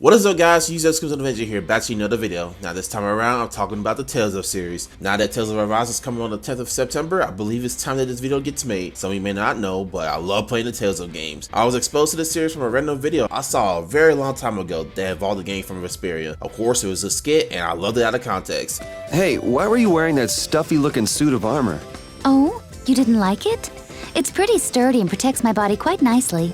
What is up, guys? UZXCrimsonAvenger here, back to another video. Now this time around, I'm talking about the Tales of series. Now that Tales of Arise is coming on the 10th of September, I believe it's time that this video gets made. Some of you may not know, but I love playing the Tales of games. I was exposed to this series from a random video I saw a very long time ago that involved a game from Zestiria. Of course, it was a skit, and I loved it out of context. Hey, why were you wearing that stuffy looking suit of armor? Oh, you didn't like it? It's pretty sturdy and protects my body quite nicely.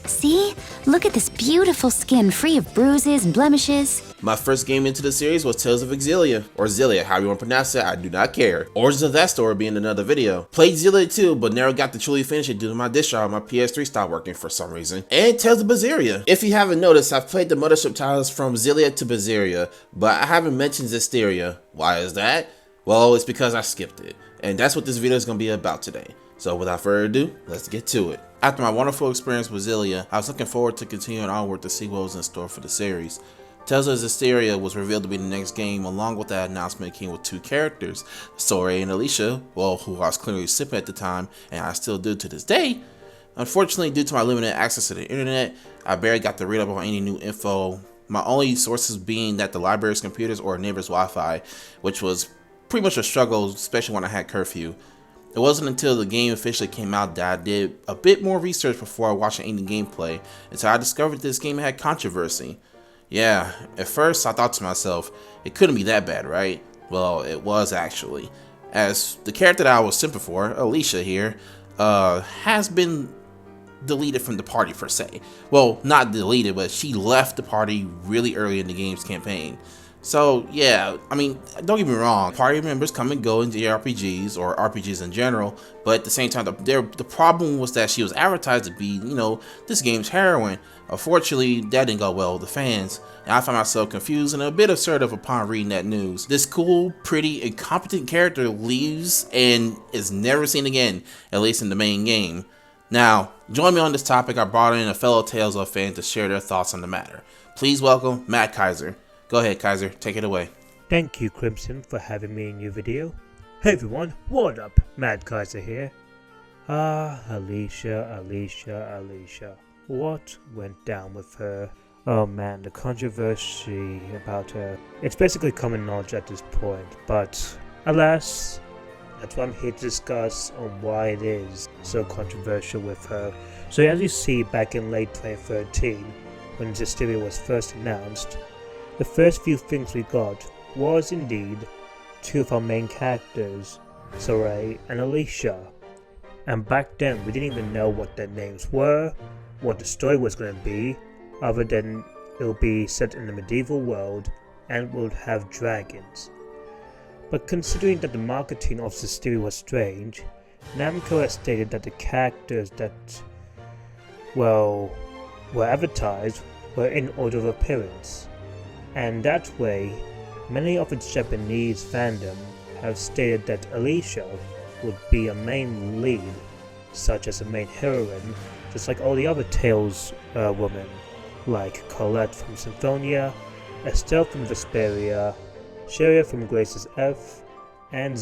See? Look at this beautiful skin free of bruises and blemishes. My first game into the series was Tales of Zestiria, or Zelia, however you want to pronounce it, I do not care. Origins of that story being another video. Played Zelia too, but never got to truly finish it due to my disk drive on my PS3 stopped working for some reason. And Tales of Zestiria. If you haven't noticed, I've played the mothership titles from Zelia to Zestiria, but I haven't mentioned Zestiria. Why is that? Well, it's because I skipped it. And that's what this video is going to be about today. So without further ado, let's get to it. After my wonderful experience with Zelia, I was looking forward to continuing onward to see what was in store for the series. Tales of Zestiria was revealed to be the next game, along with that announcement it came with two characters, Sorey and Alicia, well, who I was clearly sipping at the time, and I still do to this day. Unfortunately, due to my limited access to the internet, I barely got to read up on any new info, my only sources being that the library's computers or a neighbor's Wi-Fi, which was pretty much a struggle, especially when I had curfew. It wasn't until the game officially came out that I did a bit more research before watching any gameplay, until I discovered this game had controversy. Yeah, at first I thought to myself, it couldn't be that bad, right? Well, it was actually, as the character that I was simping for, Alicia here, has been deleted from the party per se. Well, not deleted, but she left the party really early in the game's campaign. So yeah, I mean, don't get me wrong, party members come and go in JRPGs or RPGs in general, but at the same time, the problem was that she was advertised to be, you know, this game's heroine. Unfortunately, that didn't go well with the fans, and I found myself confused and a bit assertive upon reading that news. This cool, pretty, and competent character leaves and is never seen again, at least in the main game. Now, join me on this topic. I brought in a fellow Tales of fan to share their thoughts on the matter. Please welcome Matt Kaiser. Go ahead, Kaiser, take it away. Thank you, Crimson, for having me in your video. Hey everyone, what up? Mad Kaiser here. Alicia. What went down with her? Oh man, the controversy about her. It's basically common knowledge at this point, but alas, that's what I'm here to discuss on why it is so controversial with her. So as you see, back in late 2013, when Zestiria was first announced, the first few things we got was indeed two of our main characters, Sorey and Alicia. And back then we didn't even know what their names were, what the story was going to be, other than it would be set in the medieval world and would have dragons. But considering that the marketing of Zestiria was strange, Namco has stated that the characters that, well, were advertised were in order of appearance. And that way, many of its Japanese fandom have stated that Alicia would be a main lead, such as a main heroine, just like all the other Tales women, like Colette from Symphonia, Estelle from Vesperia, Sheria from Grace's F, and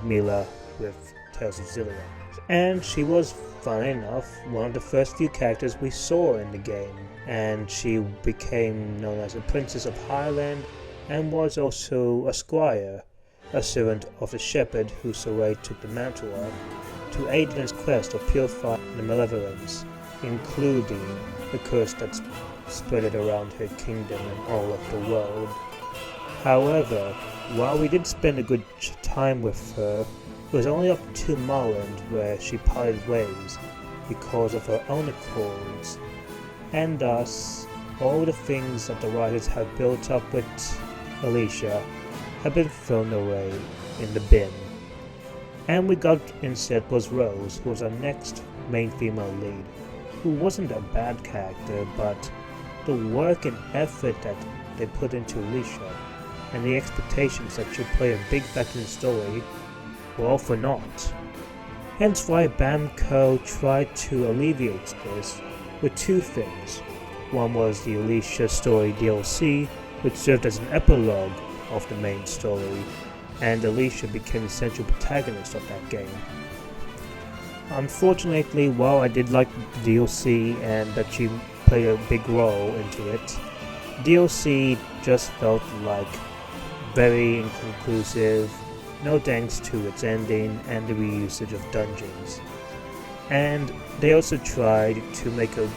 Mila with Tales of Zestiria. And she was, funnily enough, one of the first few characters we saw in the game, and she became known as the Princess of Highland and was also a squire, a servant of the shepherd who Sorey took the mantle of, to aid in his quest of purifying the malevolence, including the curse that spread around her kingdom and all of the world. However, while we did spend a good time with her, it was only up to Morland where she parted ways because of her own accords, and thus all the things that the writers have built up with Alicia have been thrown away in the bin. And we got instead was Rose, who was our next main female lead, who wasn't a bad character, but the work and effort that they put into Alicia and the expectations that she'd play a big factor in the story were all for naught. Hence why Bamco tried to alleviate this with two things. One was the Alicia story DLC, which served as an epilogue of the main story, and Alicia became the central protagonist of that game. Unfortunately, while I did like the DLC and that she played a big role into it, DLC just felt like very inconclusive, no thanks to its ending and the reusage of dungeons. And they also tried to make a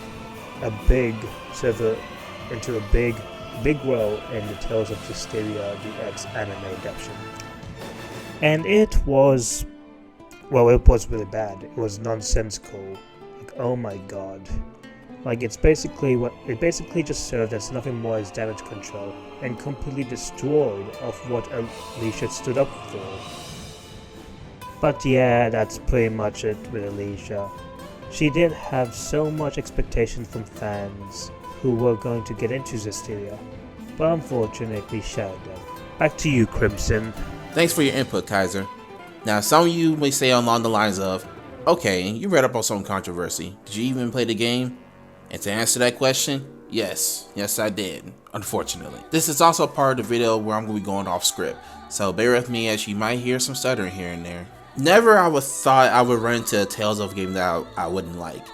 big server into a big role in the Tales of Zestiria DX anime adaptation. And it was really bad. It was nonsensical. Like, oh my god. Like, it basically just served as nothing more as damage control and completely destroyed of what Alicia stood up for. But yeah, that's pretty much it with Alicia. She did have so much expectation from fans who were going to get into Zestiria, but unfortunately shattered them. Back to you, Crimson. Thanks for your input, Kaiser. Now, some of you may say along the lines of, okay, you read up on some controversy. Did you even play the game? And to answer that question, yes I did, unfortunately. This is also part of the video where I'm going to be going off script, so bear with me as you might hear some stuttering here and there. Never I would thought I would run into a Tales of game that I wouldn't like.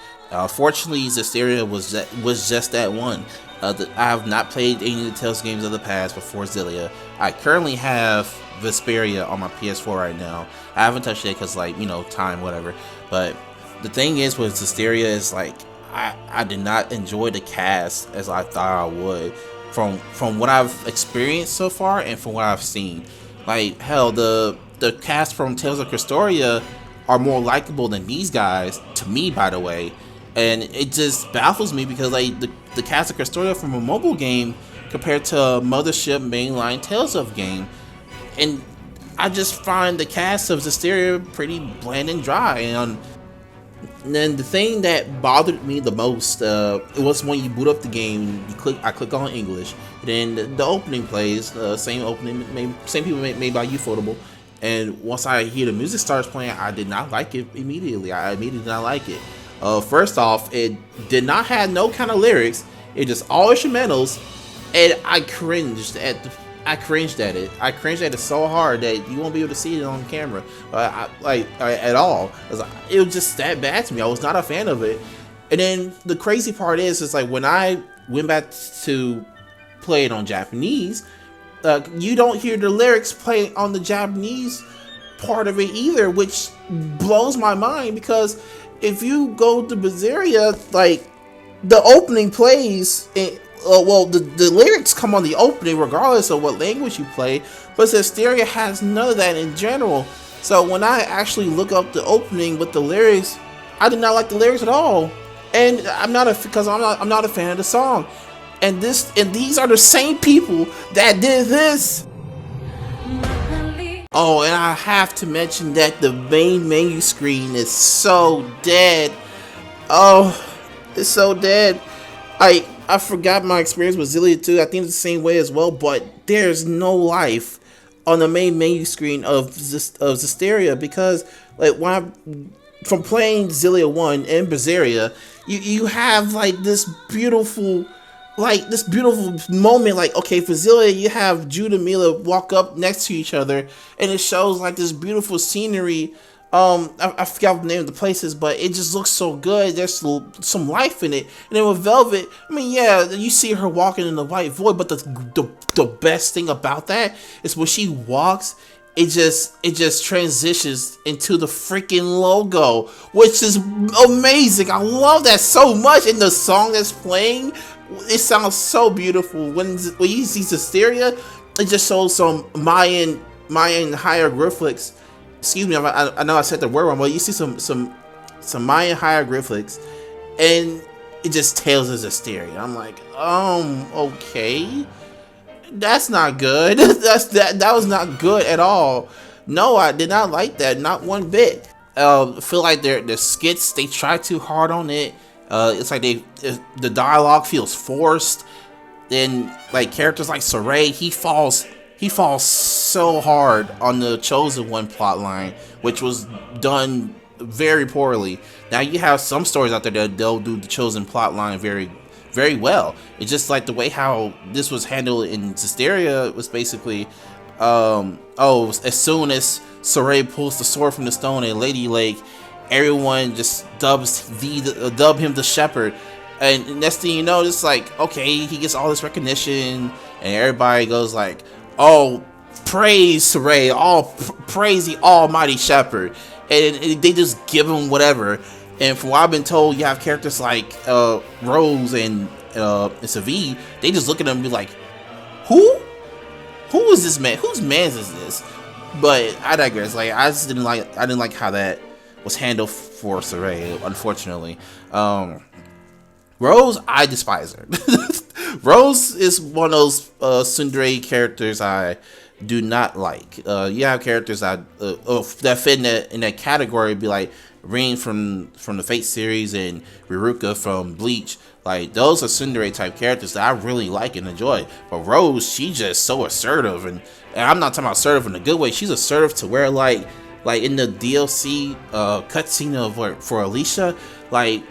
Fortunately, Zestiria was just that one. I have not played any of the Tales games of the past before Zestiria. I currently have Vesperia on my PS4 right now. I haven't touched it because, like, you know, time, whatever. But the thing is with Zestiria is, like, I did not enjoy the cast as I thought I would from what I've experienced so far and from what I've seen. Like, hell, the cast from Tales of Zestiria are more likable than these guys, to me, by the way. And it just baffles me because, like, the cast of Zestiria from a mobile game compared to a Mothership mainline Tales of game, and I just find the cast of Zestiria pretty bland and dry. And then the thing that bothered me the most, it was when you boot up the game, I click on English, then the opening plays, same opening, same people made by Ufotable. And once I hear the music starts playing, I did not like it immediately. I immediately did not like it. First off, it did not have no kind of lyrics. It just all instrumentals, and I cringed at it. I cringed at it so hard that you won't be able to see it on camera, at all. It was just that bad to me. I was not a fan of it. And then the crazy part is like when I went back to play it on Japanese, you don't hear the lyrics play on the Japanese part of it either, which blows my mind, because if you go to Zestiria, like, the opening plays, the lyrics come on the opening regardless of what language you play, but Zestiria has none of that in general. So when I actually look up the opening with the lyrics, I did not like the lyrics at all, and I'm not a fan of the song. And these are the same people that did this. Oh, and I have to mention that the main menu screen is so dead. Oh, it's so dead. I forgot my experience with Zestiria 2. I think it's the same way as well, but there's no life on the main menu screen of Zestiria, because, like, from playing Zestiria 1 and Zestiria, you have like this beautiful moment. Like, okay, for Zestiria, you have Jude and Mila walk up next to each other, and it shows like this beautiful scenery. I forgot the name of the places, but it just looks so good. There's some life in it. And then with Velvet, I mean, yeah, you see her walking in the white void, but the best thing about that is when she walks, it just transitions into the freaking logo, which is amazing. I love that so much. And the song that's playing, it sounds so beautiful. When you see Zestiria, it just shows some Mayan hieroglyphics. Excuse me, I know I said the word wrong, but you see some Mayan hieroglyphics, and it just Tales of Zestiria. I'm like, okay, that's not good. That was not good at all. No, I did not like that, not one bit. I feel like their skits, they try too hard on it. It's like the dialogue feels forced. Then, like, characters like Saray, he falls so hard on the Chosen One plotline, which was done very poorly. Now you have some stories out there that they'll do the Chosen plotline very, very well. It's just like the way how this was handled in Zestiria was basically, as soon as Saray pulls the sword from the stone in Lady Lake, everyone just dub him the shepherd. And next thing you know, it's like, okay, he gets all this recognition, and everybody goes like, oh, praise Saray, praise the almighty shepherd, and they just give him whatever. And from what I've been told, you have characters like Rose and Savi, they just look at him and be like, who is this man? Whose man is this? But I digress. Like, I didn't like how that was handled for Saray, unfortunately. Rose, I despise her. Rose is one of those tsundere characters I do not like. You have characters that fit in that category, be like Rin from the Fate series and Riruka from Bleach. Like, those are tsundere type characters that I really like and enjoy. But Rose, she's just so assertive, and I'm not talking about assertive in a good way. She's assertive to where like in the DLC cutscene for Alicia, like,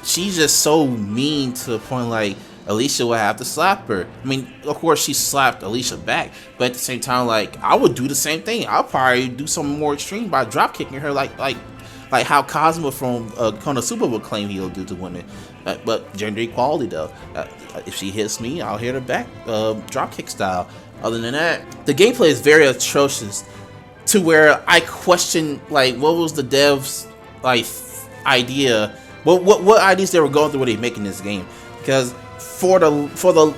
she's just so mean to the point like Alicia would have to slap her. I mean, of course she slapped Alicia back, but at the same time, like, I would do the same thing. I'll probably do something more extreme by drop kicking her, like how Cosmo from Konosuba would claim he'll do to women. But gender equality though. If she hits me, I'll hit her back, drop kick style. Other than that, the gameplay is very atrocious to where I question, like, what was the devs like idea? What ideas they were going through when they were making this game? Because for the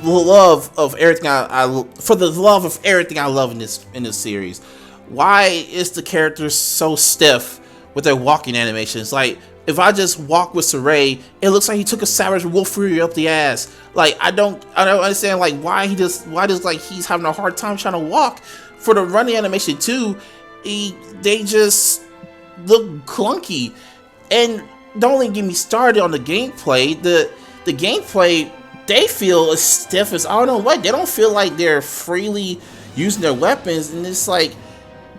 love of everything I love in this series, why is the character so stiff with their walking animations? Like, if I just walk with Saray, it looks like he took a Savage Wolf Fury up the ass. Like, I don't understand, like, why does like he's having a hard time trying to walk. For the running animation too, they just look clunky. And don't only get me started on the gameplay. The gameplay, they feel as stiff as I don't know what. They don't feel like they're freely using their weapons, and it's like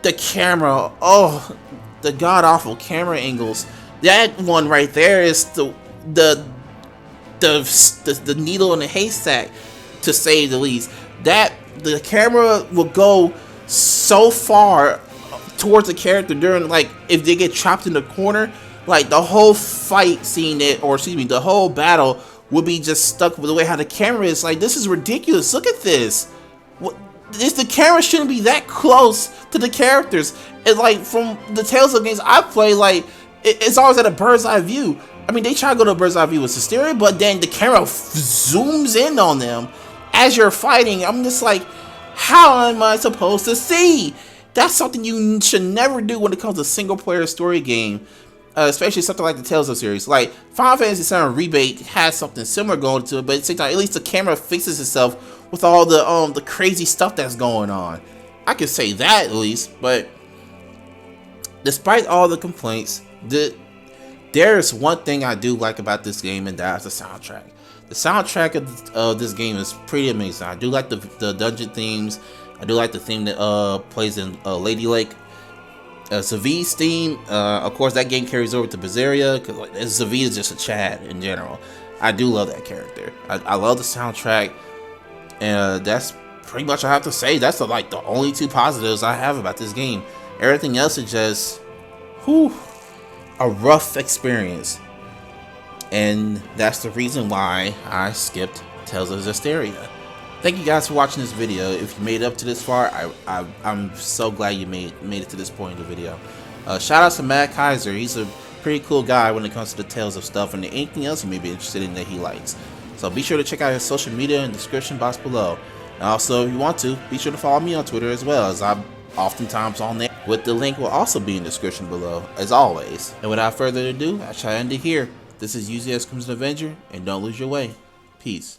the camera. Oh, the god awful camera angles. That one right there is the needle in the haystack, to say the least. That the camera will go so far towards the character during, like, if they get trapped in the corner, like, the whole fight scene, the whole battle will be just stuck with the way how the camera is. Like, this is ridiculous. Look at this. The camera shouldn't be that close to the characters. It's like, from the Tales of games I play, like, it's always at a bird's eye view. I mean, they try to go to a bird's eye view with Zestiria, but then the camera zooms in on them as you're fighting. I'm just like, how am I supposed to see? That's something you should never do when it comes to single player story game. Especially something like the Tales of series. Like, Final Fantasy VII Rebate has something similar going to it, but at the same time, at least the camera fixes itself with all the crazy stuff that's going on. I can say that at least. But despite all the complaints, there's one thing I do like about this game, and that's the soundtrack. The soundtrack of this game is pretty amazing. I do like the dungeon themes. I do like the theme that plays in Lady Lake. Savi's theme, of course, that game carries over to Berseria, because like, Savi is just a Chad in general. I do love that character. I love the soundtrack, and that's pretty much all I have to say. That's the only two positives I have about this game. Everything else is just, a rough experience, and that's the reason why I skipped Tales of Zestiria. Thank you guys for watching this video. If you made it up to this far, I'm so glad you made it to this point in the video. Shout out to Mad Kaiser. He's a pretty cool guy when it comes to the Tales of stuff and anything else you may be interested in that he likes. So be sure to check out his social media in the description box below. And also, if you want to, be sure to follow me on Twitter as well, as I'm oftentimes on there. With the link will also be in the description below, as always. And without further ado, I shall end it here. This is UZXCrimsonAvenger, and don't lose your way. Peace.